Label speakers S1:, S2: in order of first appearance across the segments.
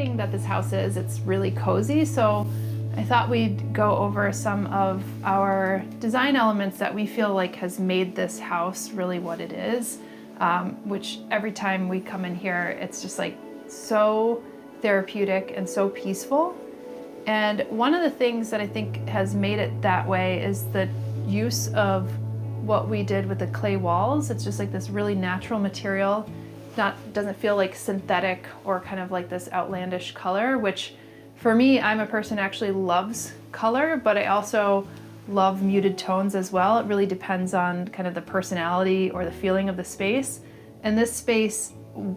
S1: lighting that this house is, it's really cozy. So I thought we'd go over some of our design elements that we feel like has made this house really what it is, which every time we come in here, it's just like so therapeutic and so peaceful. And one of the things that I think has made it that way is the use of what we did with the clay walls. It's just like this really natural material, doesn't feel like synthetic or kind of like this outlandish color, which for me, I'm a person who actually loves color, but I also love muted tones as well. It really depends on kind of the personality or the feeling of the space. And this space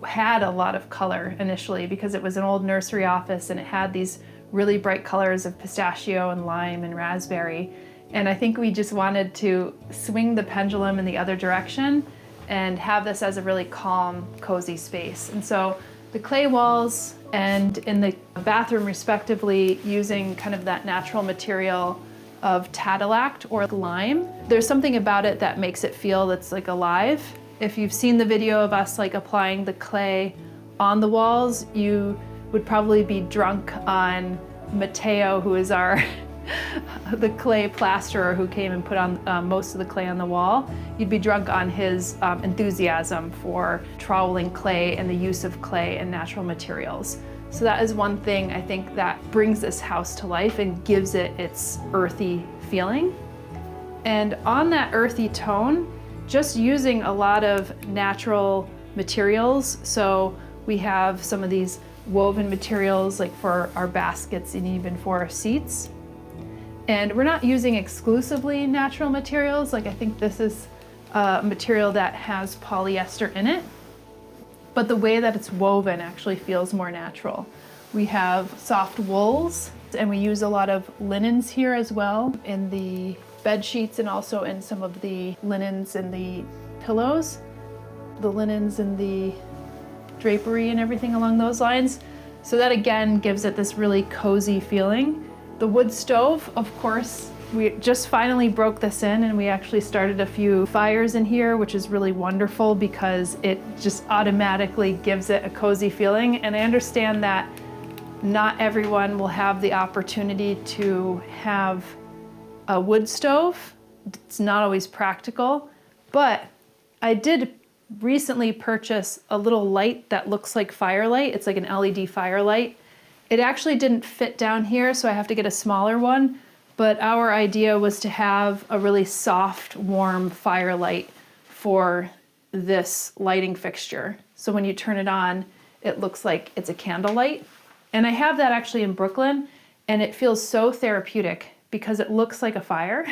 S1: had a lot of color initially because it was an old nursery office and it had these really bright colors of pistachio and lime and raspberry. And I think we just wanted to swing the pendulum in the other direction and have this as a really calm, cozy space. And so the clay walls and in the bathroom respectively, using kind of that natural material of Tadilact or lime. There's something about it that makes it feel that's like alive. If you've seen the video of us like applying the clay on the walls, you would probably be drunk on Matteo, who is our the clay plasterer who came and put on most of the clay on the wall. You'd be drunk on his enthusiasm for troweling clay and the use of clay and natural materials. So that is one thing I think that brings this house to life and gives it its earthy feeling. And on that earthy tone, just using a lot of natural materials. So we have some of these woven materials like for our baskets and even for our seats. And we're not using exclusively natural materials. Like I think this is a material that has polyester in it, but the way that it's woven actually feels more natural. We have soft wools and we use a lot of linens here as well in the bed sheets and also in some of the linens in the pillows, the linens in the drapery and everything along those lines. So that again gives it this really cozy feeling. The wood stove, of course, we just finally broke this in and we actually started a few fires in here, which is really wonderful because it just automatically gives it a cozy feeling. And I understand that not everyone will have the opportunity to have a wood stove. It's not always practical, but I did recently purchase a little light that looks like firelight. It's like an LED firelight. It actually didn't fit down here, so I have to get a smaller one, but our idea was to have a really soft, warm firelight for this lighting fixture. So when you turn it on, it looks like it's a candlelight. And I have that actually in Brooklyn, and it feels so therapeutic because it looks like a fire,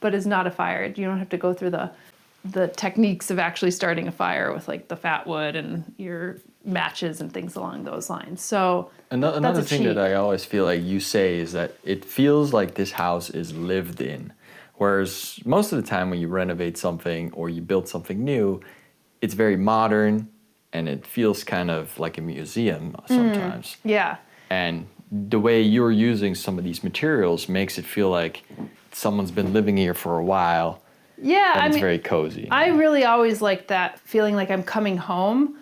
S1: but is not a fire. You don't have to go through the techniques of actually starting a fire with like the fat wood and your matches and things along those lines. So
S2: another thing that I always feel like you say is that it feels like this house is lived in. Whereas most of the time when you renovate something or you build something new, it's very modern and it feels kind of like a museum sometimes.
S1: Yeah.
S2: And the way you're using some of these materials makes it feel like someone's been living here for a while.
S1: Yeah,
S2: and it's very cozy.
S1: I really always like that feeling like I'm coming home.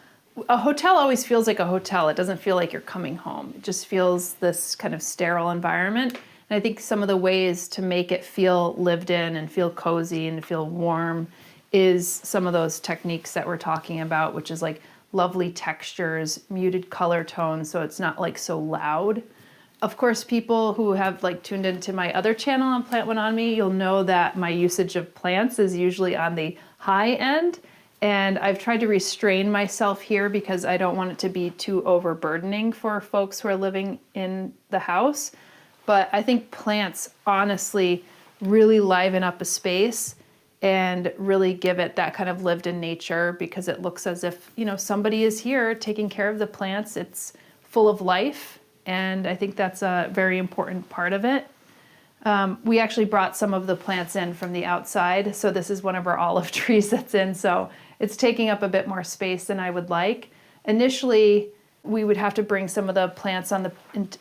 S1: A hotel always feels like a hotel. It doesn't feel like you're coming home. It just feels this kind of sterile environment. And I think some of the ways to make it feel lived in and feel cozy and feel warm is some of those techniques that we're talking about, which is like lovely textures, muted color tones, so it's not like so loud. Of course, people who have like tuned into my other channel on Plant One On Me, you'll know that my usage of plants is usually on the high end. And I've tried to restrain myself here because I don't want it to be too overburdening for folks who are living in the house. But I think plants honestly really liven up a space and really give it that kind of lived in nature because it looks as if, you know, somebody is here taking care of the plants. It's full of life. And I think that's a very important part of it. We actually brought some of the plants in from the outside. So this is one of our olive trees that's in. So it's taking up a bit more space than I would like. Initially, we would have to bring some of the plants on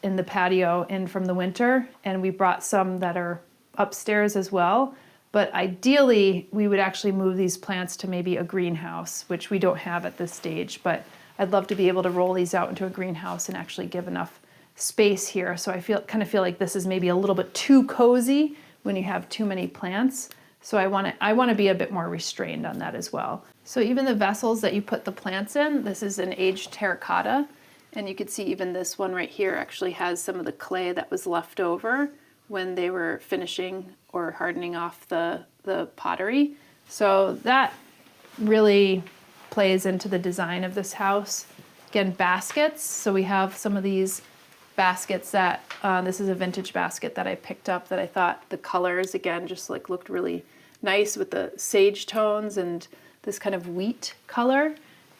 S1: in the patio in from the winter. And we brought some that are upstairs as well. But ideally, we would actually move these plants to maybe a greenhouse, which we don't have at this stage. But I'd love to be able to roll these out into a greenhouse and actually give enough space here. So I kind of feel like this is maybe a little bit too cozy when you have too many plants. So I want to be a bit more restrained on that as well. So even the vessels that you put the plants in, this is an aged terracotta. And you can see even this one right here actually has some of the clay that was left over when they were finishing or hardening off the pottery. So that really plays into the design of this house. Again, baskets. So we have some of these baskets that, this is a vintage basket that I picked up that I thought the colors, again, just like looked really nice with the sage tones and this kind of wheat color.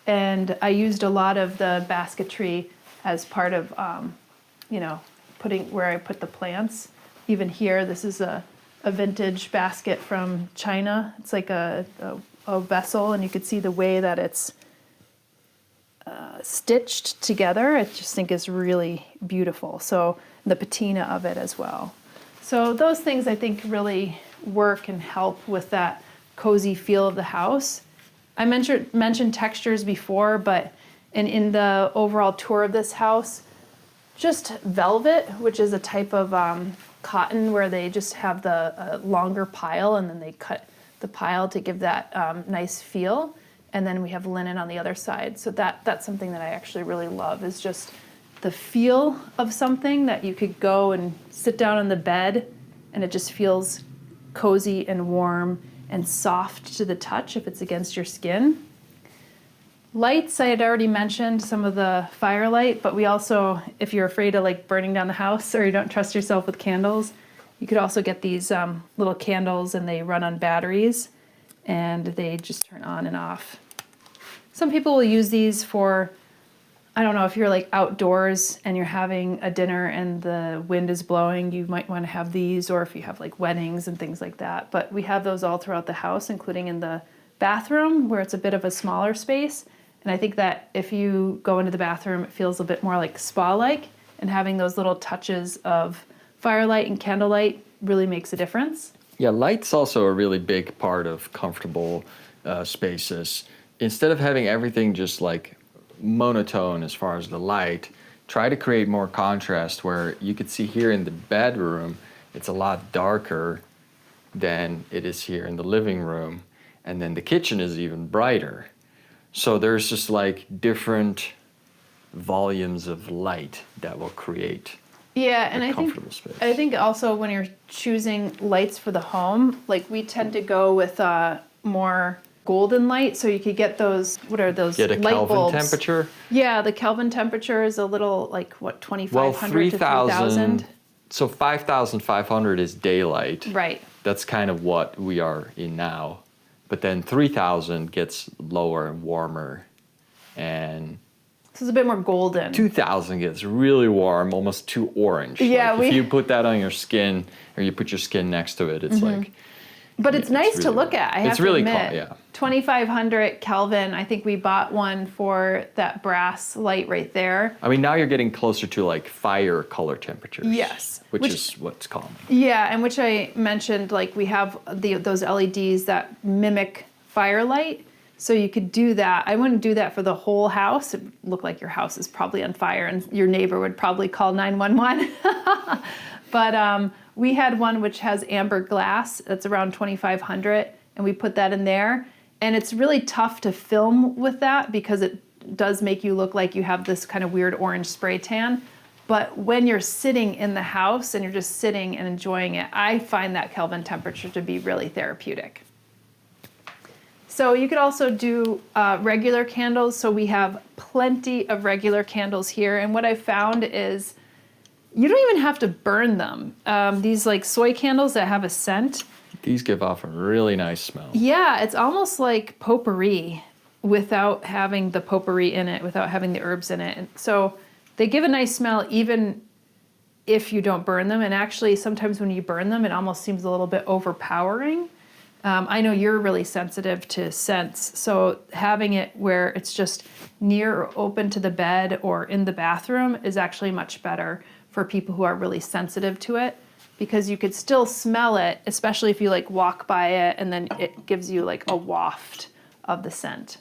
S1: And I used a lot of the basketry as part of, putting where I put the plants. Even here, this is a vintage basket from China. It's like a vessel, and you could see the way that it's stitched together. I just think is really beautiful. So the patina of it as well. So those things I think really work and help with that cozy feel of the house. I mentioned textures before, but in the overall tour of this house, just velvet, which is a type of cotton where they just have the longer pile and then they cut the pile to give that nice feel. And then we have linen on the other side. So that's something that I actually really love, is just the feel of something that you could go and sit down on the bed and it just feels cozy and warm and soft to the touch if it's against your skin. Lights, I had already mentioned some of the firelight, but we also, if you're afraid of like burning down the house or you don't trust yourself with candles, you could also get these little candles, and they run on batteries and they just turn on and off. Some people will use these for, I don't know, if you're like outdoors and you're having a dinner and the wind is blowing, you might want to have these, or if you have like weddings and things like that. But we have those all throughout the house, including in the bathroom where it's a bit of a smaller space. And I think that if you go into the bathroom, it feels a bit more like spa-like, and having those little touches of firelight and candlelight really makes a difference.
S2: Yeah, light's also a really big part of comfortable spaces. Instead of having everything just like monotone as far as the light, try to create more contrast, where you could see here in the bedroom, it's a lot darker than it is here in the living room. And then the kitchen is even brighter. So there's just like different volumes of light that will create a comfortable space.
S1: I think also when you're choosing lights for the home, like we tend to go with more golden light, so you could get those, what are those light bulbs?
S2: Get a Kelvin temperature?
S1: Yeah, the Kelvin temperature is a little like, what, 2,500 to 3,000?
S2: So 5,500 is daylight.
S1: Right.
S2: That's kind of what we are in now. But then 3,000 gets lower and warmer, and
S1: so it's a bit more golden.
S2: 2,000 gets really warm, almost too orange.
S1: Yeah,
S2: like if you put that on your skin, or you put your skin next to it, it's like.
S1: But it's nice to look at. I have to admit,
S2: yeah.
S1: 2,500 Kelvin. I think we bought one for that brass light right there.
S2: I mean, now you're getting closer to like fire color temperatures.
S1: Yes.
S2: Which is what's common.
S1: Yeah, and which I mentioned, like we have those LEDs that mimic firelight. So you could do that. I wouldn't do that for the whole house. It would look like your house is probably on fire and your neighbor would probably call 911. But we had one which has amber glass. That's around 2,500, and we put that in there. And it's really tough to film with that because it does make you look like you have this kind of weird orange spray tan. But when you're sitting in the house and you're just sitting and enjoying it, I find that Kelvin temperature to be really therapeutic. So you could also do regular candles. So we have plenty of regular candles here. And what I found is you don't even have to burn them. These like soy candles that have a scent.
S2: These give off a really nice smell.
S1: Yeah, it's almost like potpourri without having the potpourri in it, without having the herbs in it. And so they give a nice smell even if you don't burn them. And actually, sometimes when you burn them, it almost seems a little bit overpowering. I know you're really sensitive to scents, so having it where it's just near or open to the bed or in the bathroom is actually much better for people who are really sensitive to it, because you could still smell it, especially if you like walk by it and then it gives you like a waft of the scent.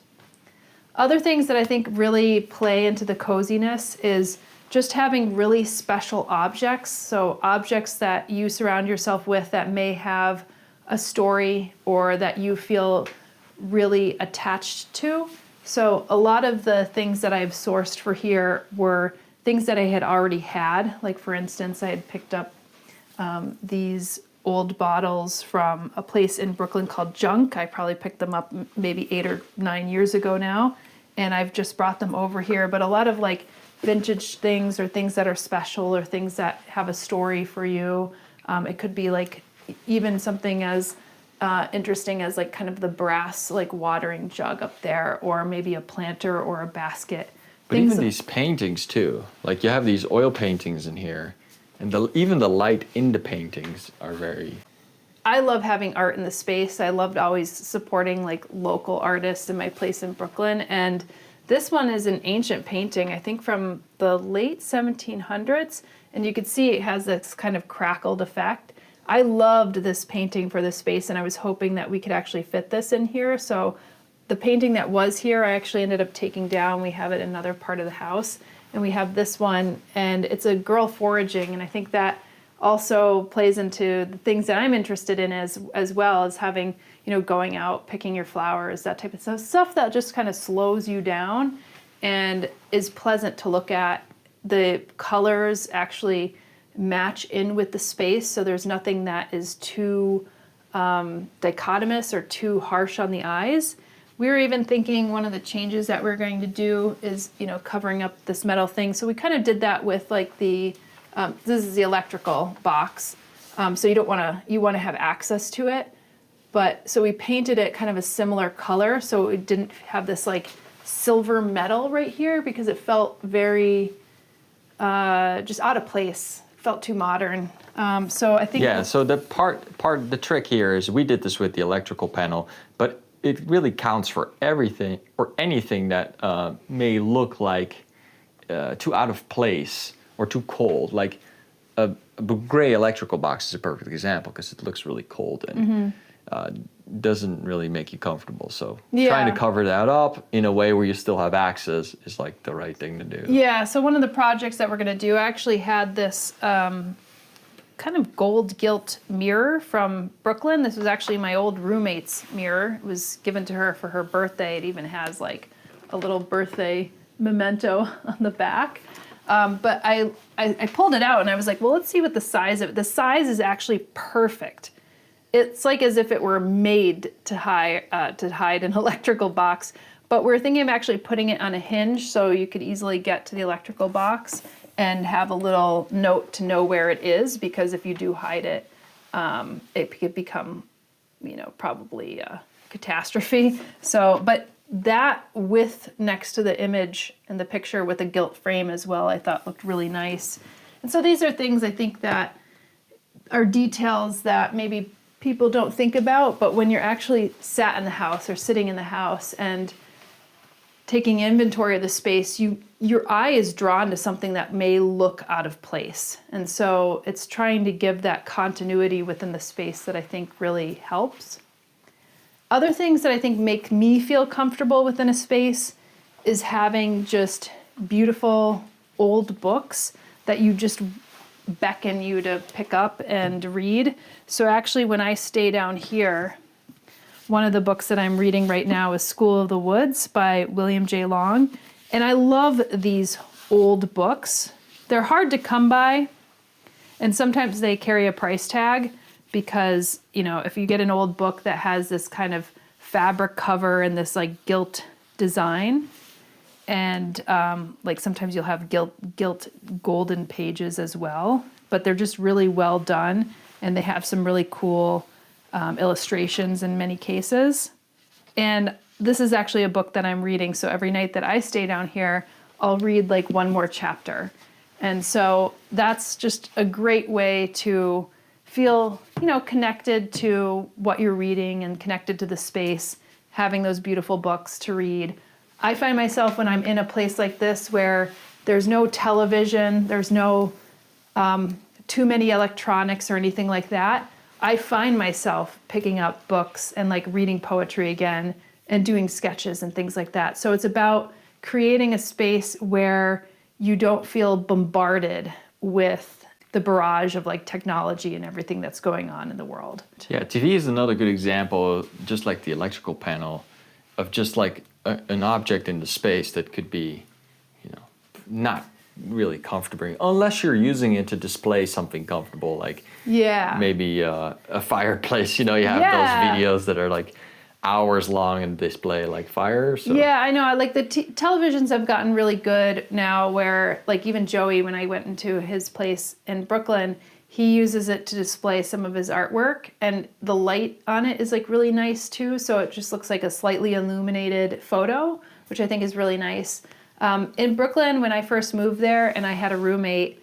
S1: Other things that I think really play into the coziness is just having really special objects. So objects that you surround yourself with that may have a story or that you feel really attached to. So a lot of the things that I've sourced for here were things that I had already had. Like for instance, I had picked up these old bottles from a place in Brooklyn called Junk. I probably picked them up maybe 8 or 9 years ago now, and I've just brought them over here. But a lot of like vintage things or things that are special or things that have a story for you. It could be like even something as interesting as like kind of the brass like watering jug up there, or maybe a planter or a basket.
S2: But even these paintings too, like you have these oil paintings in here, and even the light in the paintings are very...
S1: I love having art in the space. I loved always supporting like local artists in my place in Brooklyn. And this one is an ancient painting, I think from the late 1700s. And you can see it has this kind of crackled effect. I loved this painting for this space, and I was hoping that we could actually fit this in here. So the painting that was here, I actually ended up taking down. We have it in another part of the house. And we have this one, and it's a girl foraging. And I think that also plays into the things that I'm interested in as well as having, going out, picking your flowers, that type of stuff. Stuff that just kind of slows you down and is pleasant to look at. The colors actually match in with the space, so there's nothing that is too dichotomous or too harsh on the eyes. We were even thinking one of the changes that we're going to do is, covering up this metal thing. So we kind of did that with like this is the electrical box. So you want to have access to it. But so we painted it kind of a similar color, so it didn't have this like silver metal right here because it felt very just out of place. Felt too modern. So I think...
S2: Yeah, so the trick here is we did this with the electrical panel, but it really counts for everything or anything that may look like too out of place or too cold. Like a gray electrical box is a perfect example because it looks really cold and doesn't really make you comfortable. So trying to cover that up in a way where you still have access is like the right thing to do.
S1: Yeah, so one of the projects that we're going to do, I actually had this kind of gold gilt mirror from Brooklyn. This was actually my old roommate's mirror. It was given to her for her birthday. It even has like a little birthday memento on the back. But I pulled it out and I was like, well, let's see what the size of it. The size is actually perfect. It's like as if it were made to hide an electrical box. But we're thinking of actually putting it on a hinge so you could easily get to the electrical box and have a little note to know where it is, because if you do hide it, it could become, probably a catastrophe. So, but that with next to the image and the picture with a gilt frame as well, I thought looked really nice. And so these are things I think that are details that maybe people don't think about, but when you're actually sat in the house or sitting in the house and taking inventory of the space, your eye is drawn to something that may look out of place. And so it's trying to give that continuity within the space that I think really helps. Other things that I think make me feel comfortable within a space is having just beautiful old books that you just beckon you to pick up and read. So actually when I stay down here, one of the books that I'm reading right now is School of the Woods by William J. Long. And I love these old books. They're hard to come by, and sometimes they carry a price tag because, if you get an old book that has this kind of fabric cover and this like gilt design, and like sometimes you'll have gilt golden pages as well, but they're just really well done, and they have some really cool illustrations in many cases. And this is actually a book that I'm reading, so every night that I stay down here, I'll read like one more chapter. And so that's just a great way to feel, connected to what you're reading and connected to the space, having those beautiful books to read. I find myself when I'm in a place like this where there's no television, there's no too many electronics or anything like that, I find myself picking up books and like reading poetry again and doing sketches and things like that. So it's about creating a space where you don't feel bombarded with the barrage of like technology and everything that's going on in the world.
S2: Yeah, TV is another good example, just like the electrical panel, of just like an object in the space that could be, you know, not really comfortable unless you're using it to display something comfortable, like maybe a fireplace. You know, you have those videos that are like hours long and display like fire. So.
S1: Yeah, I know. I like the televisions have gotten really good now where like even Joey, when I went into his place in Brooklyn, he uses it to display some of his artwork, and the light on it is like really nice too. So it just looks like a slightly illuminated photo, which I think is really nice. In Brooklyn, when I first moved there and I had a roommate,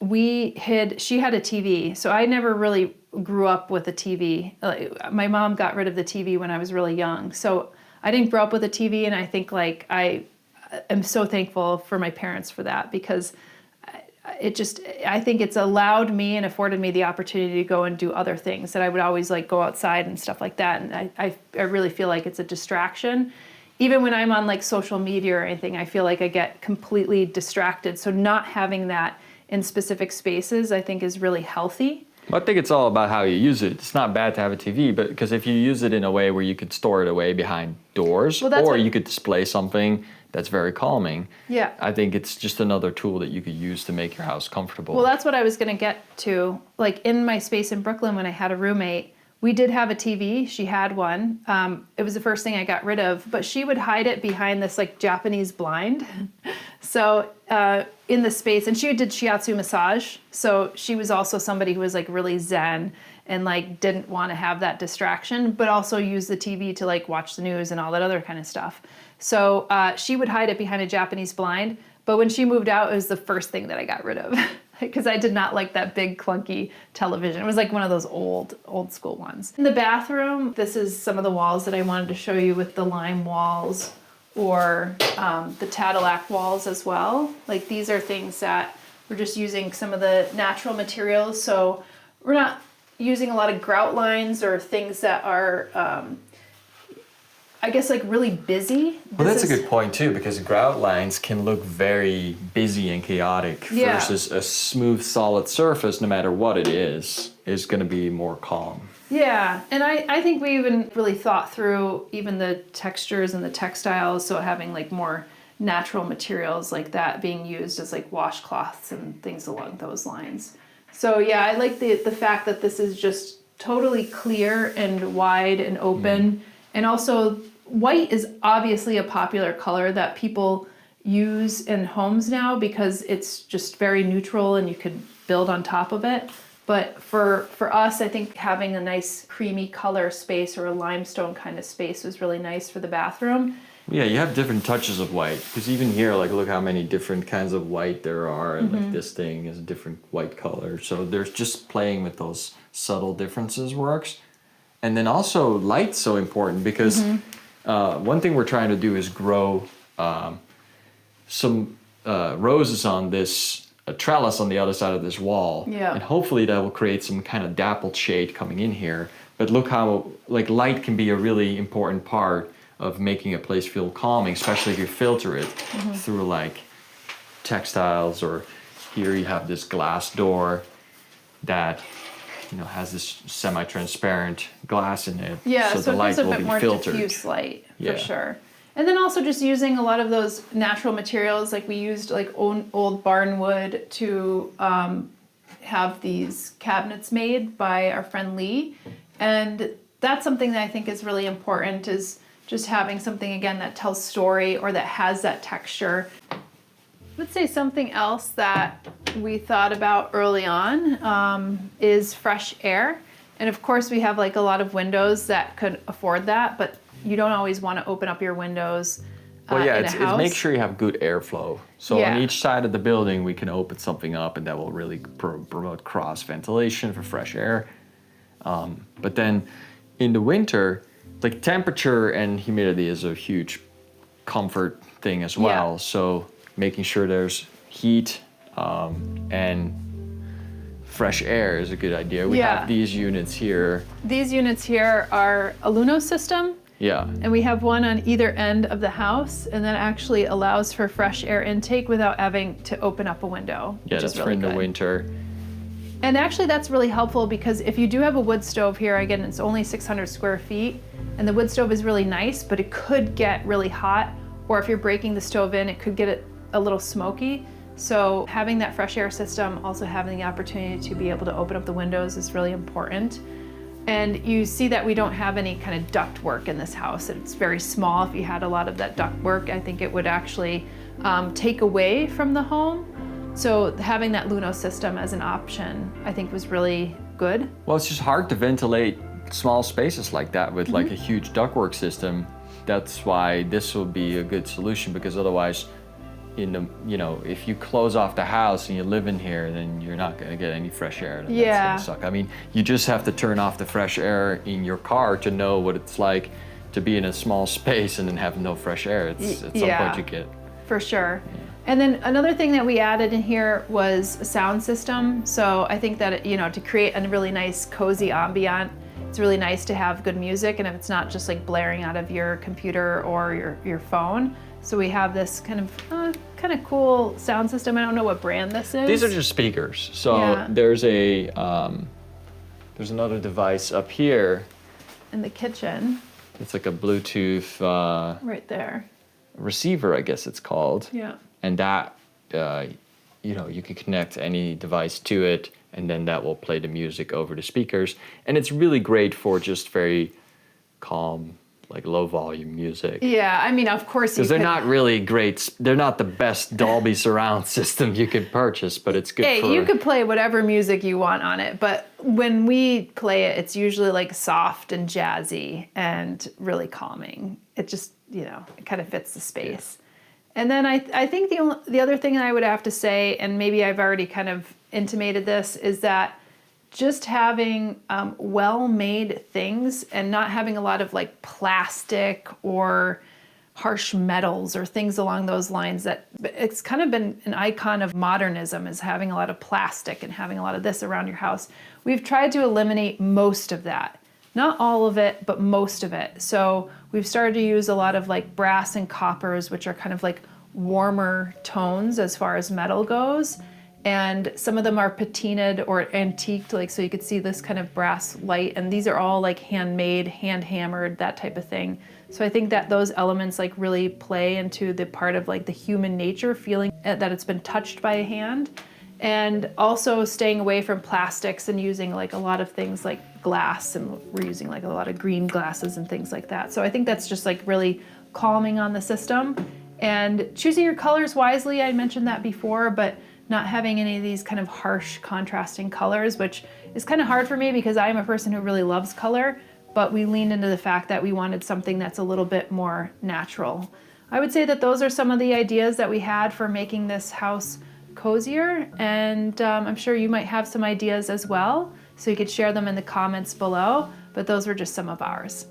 S1: she had a TV. So I never really grew up with a TV. My mom got rid of the TV when I was really young. So I didn't grow up with a TV, and I think like I am so thankful for my parents for that, because I think it's allowed me and afforded me the opportunity to go and do other things that I would always like go outside and stuff like that. And I really feel like it's a distraction. Even when I'm on like social media or anything, I feel like I get completely distracted. So not having that in specific spaces, I think, is really healthy.
S2: I think it's all about how you use it. It's not bad to have a TV, but because if you use it in a way where you could store it away behind doors, or you could display something that's very calming, I think it's just another tool that you could use to make your house comfortable.
S1: Well, that's what I was going to get to. Like in my space in Brooklyn, when I had a roommate, we did have a TV. She had one. It was the first thing I got rid of, but she would hide it behind this like Japanese blind. So in the space, and she did shiatsu massage. So she was also somebody who was like really zen and like didn't want to have that distraction, but also use the TV to like watch the news and all that other kind of stuff. So she would hide it behind a Japanese blind. But when she moved out, it was the first thing that I got rid of, because I did not like that big clunky television. It was like one of those old school ones. In the bathroom, this is some of the walls that I wanted to show you, with the lime walls or the Tadillac walls as well. Like these are things that we're just using some of the natural materials. So we're not using a lot of grout lines or things that are I guess like really busy.
S2: Well, that's a good point too, because grout lines can look very busy and chaotic versus a smooth, solid surface, no matter what it is going to be more calm.
S1: Yeah, and I think we even really thought through even the textures and the textiles, so having like more natural materials like that being used as like washcloths and things along those lines. So yeah, I like the fact that this is just totally clear and wide and open, and also white is obviously a popular color that people use in homes now because it's just very neutral and you could build on top of it. But for us, I think having a nice creamy color space or a limestone kind of space was really nice for the bathroom.
S2: Yeah, you have different touches of white, because even here, like, look how many different kinds of white there are, and like this thing is a different white color. So there's just playing with those subtle differences works. And then also light's so important, because one thing we're trying to do is grow some roses on this trellis on the other side of this wall.
S1: Yeah.
S2: And hopefully that will create some kind of dappled shade coming in here. But look how like light can be a really important part of making a place feel calming, especially if you filter it through like textiles, or here you have this glass door that has this semi-transparent glass in it.
S1: Yeah, so
S2: the light
S1: it gives a
S2: will
S1: bit
S2: be
S1: more
S2: filtered.
S1: diffuse light, for sure. And then also just using a lot of those natural materials, like we used like old barn wood to have these cabinets made by our friend Lee. And that's something that I think is really important, is just having something, again, that tells story or that has that texture. Let's say something else that we thought about early on is fresh air. And of course we have like a lot of windows that could afford that, but you don't always want to open up your windows in a house.
S2: It's make sure you have good airflow. So on each side of the building, we can open something up, and that will really promote cross ventilation for fresh air. But then in the winter, like temperature and humidity is a huge comfort thing as well.
S1: Yeah.
S2: So making sure there's heat and fresh air is a good idea. We have these units here.
S1: These units here are a Luno system.
S2: Yeah.
S1: And we have one on either end of the house, and that actually allows for fresh air intake without having to open up a window.
S2: Yeah,
S1: which
S2: that's
S1: is
S2: for
S1: really
S2: in the
S1: good.
S2: winter.
S1: And actually that's really helpful because if you do have a wood stove here, again, it's only 600 square feet, and the wood stove is really nice, but it could get really hot, or if you're breaking the stove in, it could get it a little smoky. So having that fresh air system, also having the opportunity to be able to open up the windows is really important. And you see that we don't have any kind of duct work in this house. It's very small. If you had a lot of that duct work, I think it would actually take away from the home. So having that Luno system as an option, I think was really good.
S2: Well, it's just hard to ventilate small spaces like that with like
S1: Mm-hmm.
S2: a huge ductwork system. That's why this will be a good solution, because otherwise, if you close off the house and you live in here, then you're not going to get any fresh air. And
S1: Yeah.
S2: That's gonna suck. I mean, you just have to turn off the fresh air in your car to know what it's like to be in a small space and then have no fresh air. It's at some
S1: Yeah.
S2: point you get.
S1: For sure. And then another thing that we added in here was a sound system. So I think that, to create a really nice cozy ambient, it's really nice to have good music, and if it's not just like blaring out of your computer or your phone. So we have this kind of cool sound system. I don't know what brand this is.
S2: These are just speakers. So
S1: Yeah.
S2: there's another device up here.
S1: in the kitchen,
S2: It's like a Bluetooth
S1: right there.
S2: receiver, I guess it's called.
S1: Yeah.
S2: And that, you can connect any device to it, and then that will play the music over the speakers. And it's really great for just very calm, like low volume music.
S1: Yeah, I mean, of course,
S2: Because they're not really great. They're not the best Dolby surround system you could purchase, but it's good
S1: Hey,
S2: for.
S1: you could play whatever music you want on it, but when we play it, it's usually like soft and jazzy and really calming. It just, it kind of fits the space. And then I think the other thing I would have to say, and maybe I've already kind of intimated this, is that just having well-made things and not having a lot of like plastic or harsh metals or things along those lines, that it's kind of been an icon of modernism, is having a lot of plastic and having a lot of this around your house. We've tried to eliminate most of that. Not all of it, but most of it. So we've started to use a lot of like brass and coppers, which are kind of like warmer tones as far as metal goes. And some of them are patinaed or antiqued, like, so you could see this kind of brass light. And these are all like handmade, hand hammered, that type of thing. So I think that those elements like really play into the part of like the human nature, feeling that it's been touched by a hand. And also staying away from plastics and using like a lot of things like glass, and we're using like a lot of green glasses and things like that. So I think that's just like really calming on the system. And choosing your colors wisely, I mentioned that before, but not having any of these kind of harsh contrasting colors, which is kind of hard for me because I am a person who really loves color, but we leaned into the fact that we wanted something that's a little bit more natural. I would say that those are some of the ideas that we had for making this house cozier, and I'm sure you might have some ideas as well, so you could share them in the comments below, but those were just some of ours.